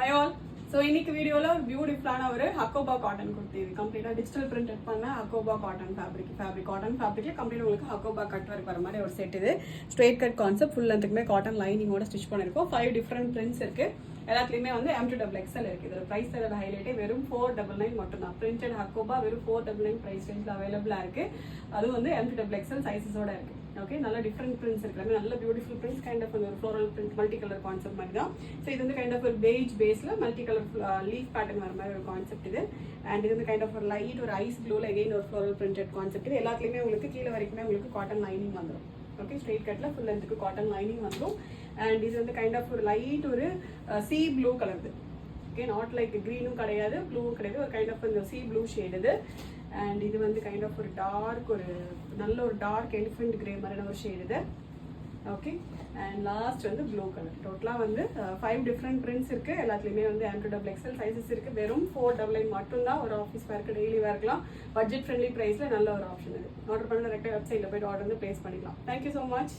Hi all. So இன்னைக்கு வீடியோல ஒரு பியூட்டிஃபுல்லான ஒரு ஹக்கோபா காட்டன் குர்த்தி. இது கம்ப்ளீட்டா டிஜிட்டல் பிரிண்டட் பண்ண ஹக்கோபா காட்டன் காட்டன் ஃபேப்ரிக்ல கம்ப்ளீட் உங்களுக்கு ஹக்கோபா கட் வர மாதிரி ஒரு செட். இது ஸ்ட்ரெயிட் கட் கான்செப்ட், ஃபுல் லென்த்துக்குமே காட்டன் லைனிங்கோட ஸ்டிச் பண்ணிருக்கோம். 5 டிஃப்ரெண்ட் பிரிண்ட்ஸ் இருக்கு. எல்லாத்துலயுமே வந்து M2XL இருக்கு. இதோட பிரைஸ் ஹைலைட்டே வெறும் 499 மட்டும் தான். பிரிண்டட் ஹக்கோபா வெறும் 499 பிரைஸ் ரேஞ்ச்ல அவைலபிளா இருக்கு. அது வந்து M2XL சைஸஸோட இருக்கு. ஓகே, நல்ல டிஃப்ரெண்ட் பிரிண்ட்ஸ் இருக்கு. நல்ல பியூட்டிஃபுல் பிரிண்ட்ஸ், கைண்ட் ஆஃப் ஒரு floral print, multi colour concept மாதிரி தான். ஸோ இது வந்து கைண்ட் ஆஃப் ஒரு பெய்ஜ் பேஸ்ல மல்டி கலர் லீஃப் பேட்டர்ன் வர மாதிரி ஒரு கான்செப்ட் இது. அண்ட் இது வந்து கைண்ட் ஆஃப் ஒரு லைட் ஒரு ஐஸ் ப்ளூல எகைன் ஒரு ஃப்ளோரல் பிரிண்டட் கான்செப்ட். இது எல்லாத்துலயுமே உங்களுக்கு கீழே வரைக்குமே உங்களுக்கு காட்டன் லைனிங் வந்துடும். ஓகே, ஸ்ட்ரெயிட் கட்ல ஃபுல் லென்த்துக்கு காட்டன் லைனிங் வந்துடும். அண்ட் இது வந்து கைண்ட் ஆஃப் ஒரு லைட் ஒரு sea blue colour. Okay, not like க்ரீனும் கிடையாது, ப்ளூவும் கிடையாது, ஒரு கைண்ட் ஆஃப் இந்த சீ ப்ளூ ஷேட் இது. அண்ட் இது வந்து கைண்ட் ஆஃப் ஒரு டார்க் ஒரு நல்ல ஒரு டார்க் எலிஃபென்ட் கிரே மாதிரியான ஒரு ஷேட் இது. ஓகே, அண்ட் லாஸ்ட் வந்து ப்ளூ கலர். டோட்டலாக வந்து 5 டிஃப்ரெண்ட் பிரிண்ட்ஸ் இருக்கு. எல்லாத்துலேயுமே வந்து M2XL சைஸஸ் இருக்கு. வெறும் 499 மட்டும்தான். ஒரு ஆஃபீஸ் வேர்க்கு, டெய்லி வேர்க்கலாம், பட்ஜெட் ஃப்ரெண்ட்லி ப்ரைஸில் நல்ல ஒரு ஆப்ஷன் இது. ஆர்டர் பண்ண டேரெக்டாக வெப்சைட்டில் போய்ட்டு ஆர்டர் வந்து ப்ளேஸ் பண்ணிக்கலாம். Thank you so much.